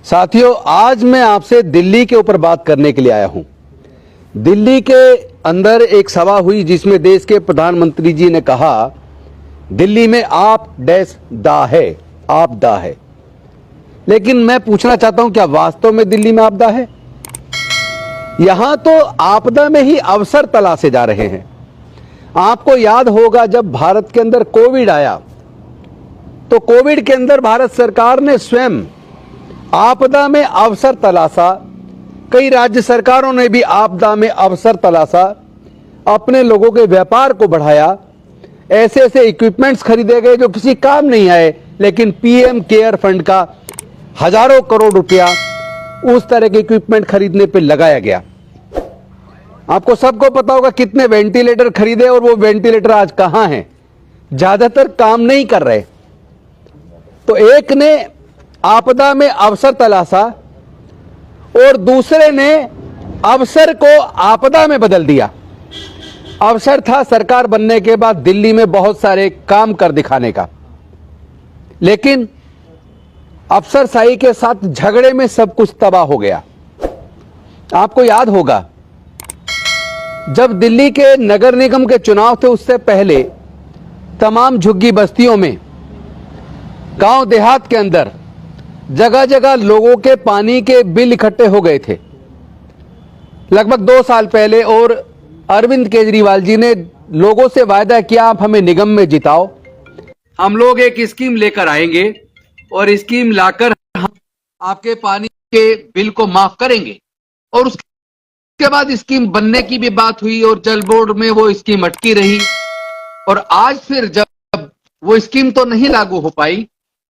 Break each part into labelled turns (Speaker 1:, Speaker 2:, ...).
Speaker 1: साथियों, आज मैं आपसे दिल्ली के ऊपर बात करने के लिए आया हूं। दिल्ली के अंदर एक सभा हुई जिसमें देश के प्रधानमंत्री जी ने कहा दिल्ली में आप डैश दा है, आपदा है। लेकिन मैं पूछना चाहता हूं, क्या वास्तव में दिल्ली में आपदा है? यहां तो आपदा में ही अवसर तलाशे जा रहे हैं। आपको याद होगा जब भारत के अंदर कोविड आया तो कोविड के अंदर भारत सरकार ने स्वयं आपदा में अवसर तलाशा। कई राज्य सरकारों ने भी आपदा में अवसर तलाशा, अपने लोगों के व्यापार को बढ़ाया। ऐसे ऐसे इक्विपमेंट्स खरीदे गए जो किसी काम नहीं आए, लेकिन पीएम केयर फंड का हजारों करोड़ रुपया उस तरह के इक्विपमेंट खरीदने पे लगाया गया। आपको सबको पता होगा कितने वेंटिलेटर खरीदे और वो वेंटिलेटर आज कहां हैं? ज्यादातर काम नहीं कर रहे। तो एक ने आपदा में अवसर तलाशा और दूसरे ने अवसर को आपदा में बदल दिया। अवसर था सरकार बनने के बाद दिल्ली में बहुत सारे काम कर दिखाने का, लेकिन अफसरशाही के साथ झगड़े में सब कुछ तबाह हो गया। आपको याद होगा जब दिल्ली के नगर निगम के चुनाव थे, उससे पहले तमाम झुग्गी बस्तियों में, गांव देहात के अंदर जगह जगह लोगों के पानी के बिल इकट्ठे हो गए थे लगभग 2 साल पहले। और अरविंद केजरीवाल जी ने लोगों से वायदा किया, आप हमें निगम में जिताओ, हम लोग एक स्कीम लेकर आएंगे और स्कीम लाकर हम आपके पानी के बिल को माफ करेंगे। और उसके बाद स्कीम बनने की भी बात हुई और जल बोर्ड में वो स्कीम अटकी रही। और आज फिर जब वो स्कीम तो नहीं लागू हो पाई,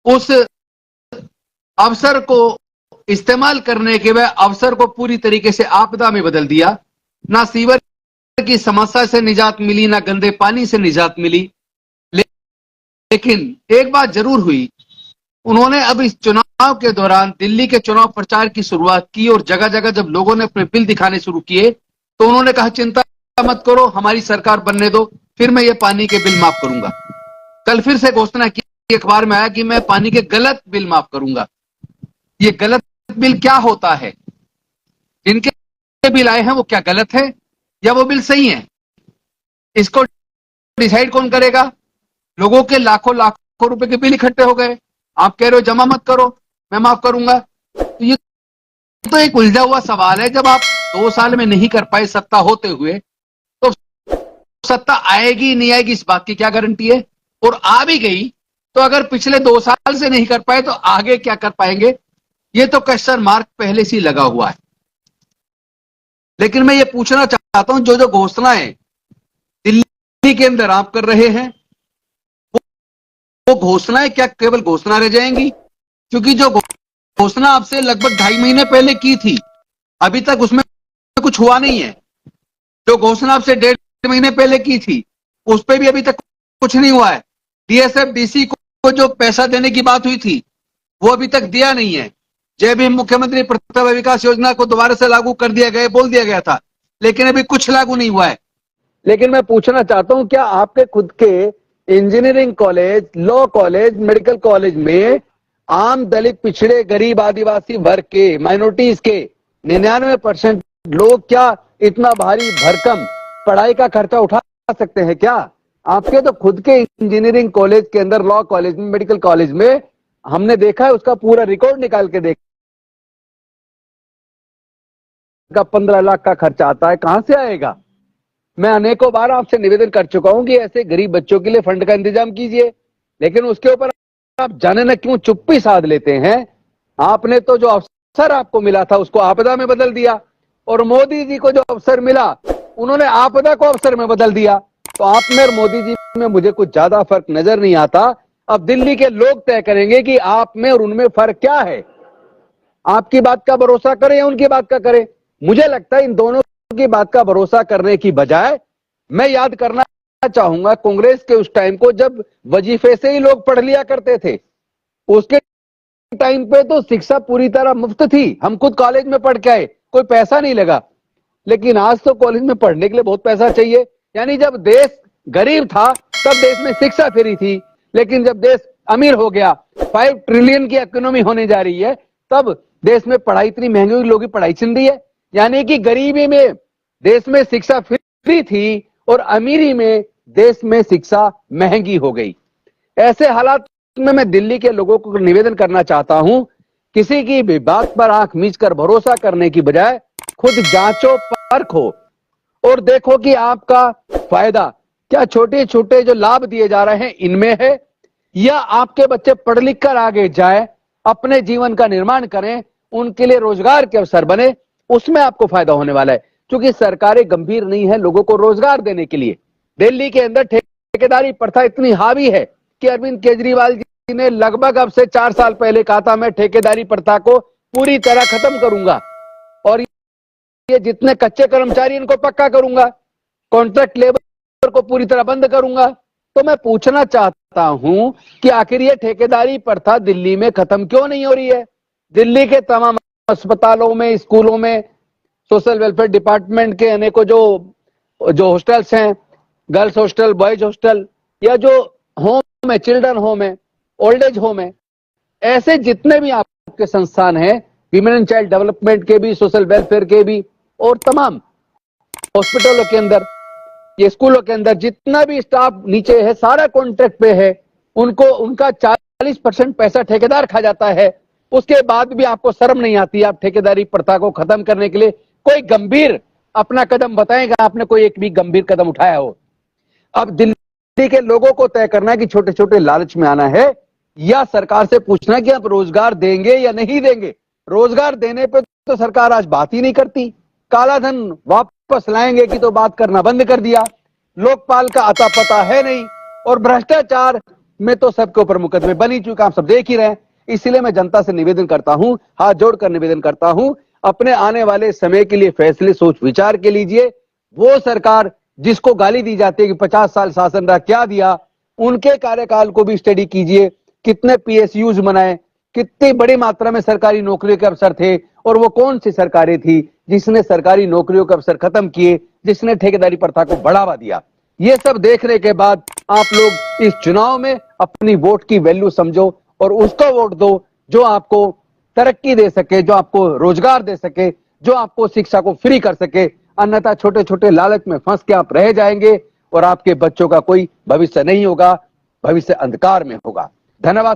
Speaker 1: उस अवसर को इस्तेमाल करने के बाद अवसर को पूरी तरीके से आपदा में बदल दिया। ना सीवर की समस्या से निजात मिली, ना गंदे पानी से निजात मिली। लेकिन एक बात जरूर हुई, उन्होंने अब इस चुनाव के दौरान दिल्ली के चुनाव प्रचार की शुरुआत की और जगह जगह जब लोगों ने अपने बिल दिखाने शुरू किए तो उन्होंने कहा चिंता मत करो, हमारी सरकार बनने दो, फिर मैं ये पानी के बिल माफ करूंगा। कल फिर से घोषणा की, अखबार में आया कि मैं पानी के गलत बिल माफ करूंगा। ये गलत बिल क्या होता है? जिनके बिल आए हैं वो क्या गलत है या वो बिल सही है? इसको डिसाइड कौन करेगा? लोगों के लाखों लाखों रुपए के बिल इकट्ठे हो गए, आप कह रहे हो जमा मत करो, मैं माफ करूंगा। तो ये तो एक उलझा हुआ सवाल है। जब आप 2 साल में नहीं कर पाए सत्ता होते हुए, तो सत्ता आएगी नहीं आएगी इस बात की क्या गारंटी है? और आ भी गई तो अगर पिछले 2 साल से नहीं कर पाए तो आगे क्या कर पाएंगे? ये तो क्वेश्चन मार्क पहले से ही लगा हुआ है। लेकिन मैं ये पूछना चाहता हूं, जो जो घोषणाएं दिल्ली के अंदर आप कर रहे हैं, वो घोषणाएं क्या केवल घोषणा रह जाएंगी? क्योंकि जो घोषणा आपसे लगभग 2.5 महीने पहले की थी, अभी तक उसमें कुछ हुआ नहीं है। जो घोषणा आपसे 1.5 महीने पहले की थी, उस पर भी अभी तक कुछ नहीं हुआ है। डीएसएफ डीसी को जो पैसा देने की बात हुई थी, वो अभी तक दिया नहीं है। जय भीम मुख्यमंत्री प्रतिभा विकास योजना को दोबारा से लागू कर दिया गया, बोल दिया गया था, लेकिन अभी कुछ लागू नहीं हुआ है। लेकिन मैं पूछना चाहता हूं, क्या आपके खुद के engineering college, law college, medical college में आम दलित, पिछड़े, गरीब, आदिवासी वर्ग के, माइनॉरिटीज के 99% लोग क्या इतना भारी भरकम पढ़ाई का खर्चा उठा सकते हैं क्या? आपके तो खुद के इंजीनियरिंग कॉलेज के अंदर, लॉ कॉलेज में, मेडिकल कॉलेज में हमने देखा है, उसका पूरा रिकॉर्ड निकाल के देखा, 15 लाख का खर्चा आता है। कहां से आएगा? मैं अनेकों बार आपसे निवेदन कर चुका हूं कि ऐसे गरीब बच्चों के लिए फंड का इंतजाम कीजिए, लेकिन उसके ऊपर आप जाने न क्यों चुप्पी साध लेते हैं। आपने तो जो अवसर आपको मिला था उसको आपदा में बदल दिया, और मोदी जी को जो अवसर मिला उन्होंने आपदा को अवसर में बदल दिया। तो आप में और मोदी जी में मुझे कुछ ज्यादा फर्क नजर नहीं आता। अब दिल्ली के लोग तय करेंगे कि आप में और उनमें फर्क क्या है। आपकी बात का भरोसा करें या उनकी बात का करें? मुझे लगता है इन दोनों की बात का भरोसा करने की बजाय मैं याद करना चाहूंगा कांग्रेस के उस टाइम को, जब वजीफे से ही लोग पढ़ लिया करते थे। उसके टाइम पे तो शिक्षा पूरी तरह मुफ्त थी, हम खुद कॉलेज में पढ़ के आए, कोई पैसा नहीं लगा। लेकिन आज तो कॉलेज में पढ़ने के लिए बहुत पैसा चाहिए। यानी जब देश गरीब था तब देश में शिक्षा फ्री थी, लेकिन जब देश अमीर हो गया, 5 ट्रिलियन की इकोनॉमी होने जा रही है, तब देश में पढ़ाई इतनी महंगी हुई, लोगों की पढ़ाई छिन रही है। यानी कि गरीबी में देश में शिक्षा फ्री थी और अमीरी में देश में शिक्षा महंगी हो गई। ऐसे हालात में मैं दिल्ली के लोगों को निवेदन करना चाहता हूं, किसी की भी बात पर आंख मीच कर भरोसा करने की बजाय खुद जांचो परखो और देखो कि आपका फायदा क्या छोटे छोटे जो लाभ दिए जा रहे हैं इनमें है, या आपके बच्चे पढ़ लिख कर आगे जाए, अपने जीवन का निर्माण करें, उनके लिए रोजगार के अवसर बने, उसमें आपको फायदा होने वाला है। क्योंकि सरकारें गंभीर नहीं है लोगों को रोजगार देने के लिए। दिल्ली के अंदर ठेकेदारी प्रथा इतनी हावी है कि अरविंद केजरीवाल जी ने लगभग अब से 4 साल पहले कहा था, मैं ठेकेदारी प्रथा को पूरी तरह खत्म करूंगा और ये जितने कच्चे कर्मचारी इनको पक्का करूंगा, कॉन्ट्रैक्ट लेबर को पूरी तरह बंद करूंगा। तो मैं पूछना चाहता हूं कि आखिर ये ठेकेदारी प्रथा दिल्ली में खत्म क्यों नहीं हो रही है? दिल्ली के तमाम अस्पतालों में, स्कूलों में, सोशल वेलफेयर डिपार्टमेंट के अनेकों जो हॉस्टल्स हैं, गर्ल्स हॉस्टल, बॉयज हॉस्टल, या जो होम है, चिल्ड्रन होम है, ओल्ड एज होम है, ऐसे जितने भी आपके संस्थान हैं, विमेन एंड चाइल्ड डेवलपमेंट के भी, सोशल वेलफेयर के भी, और तमाम हॉस्पिटलों के अंदर, ये स्कूलों के अंदर जितना भी स्टाफ नीचे है, सारा कॉन्ट्रैक्ट पे है, उनको उनका 40% पैसा ठेकेदार खा जाता है। उसके बाद भी आपको शर्म नहीं आती, आप ठेकेदारी प्रथा को खत्म करने के लिए कोई गंभीर अपना कदम बताएगा, आपने कोई एक भी गंभीर कदम उठाया हो? अब दिल्ली के लोगों को तय करना है कि छोटे छोटे लालच में आना है या सरकार से पूछना है कि आप रोजगार देंगे या नहीं देंगे। रोजगार देने पे तो सरकार आज बात ही नहीं करती, काला धन वापस लाएंगे की तो बात करना बंद कर दिया, लोकपाल का आता पता है नहीं, और भ्रष्टाचार में तो सबके ऊपर मुकदमे बन ही चुका, आप सब देख ही रहे हैं। इसलिए मैं जनता से निवेदन करता हूं, हाथ जोड़कर निवेदन करता हूं, अपने आने वाले समय के लिए फैसले सोच विचार के लीजिए। वो सरकार जिसको गाली दी जाती है कि 50 साल शासन रहा, क्या दिया, उनके कार्यकाल को भी स्टडी कीजिए। कितने पीएसयूज बनाए, कितनी बड़ी मात्रा में सरकारी नौकरियों के अवसर थे, और वो कौन सी सरकारें थी जिसने सरकारी नौकरियों के अवसर खत्म किए, जिसने ठेकेदारी प्रथा को बढ़ावा दिया। ये सब देखने के बाद आप लोग इस चुनाव में अपनी वोट की वैल्यू समझो और उसको वोट दो जो आपको तरक्की दे सके, जो आपको रोजगार दे सके, जो आपको शिक्षा को फ्री कर सके। अन्यथा छोटे छोटे लालच में फंस के आप रह जाएंगे और आपके बच्चों का कोई भविष्य नहीं होगा, भविष्य अंधकार में होगा। धन्यवाद।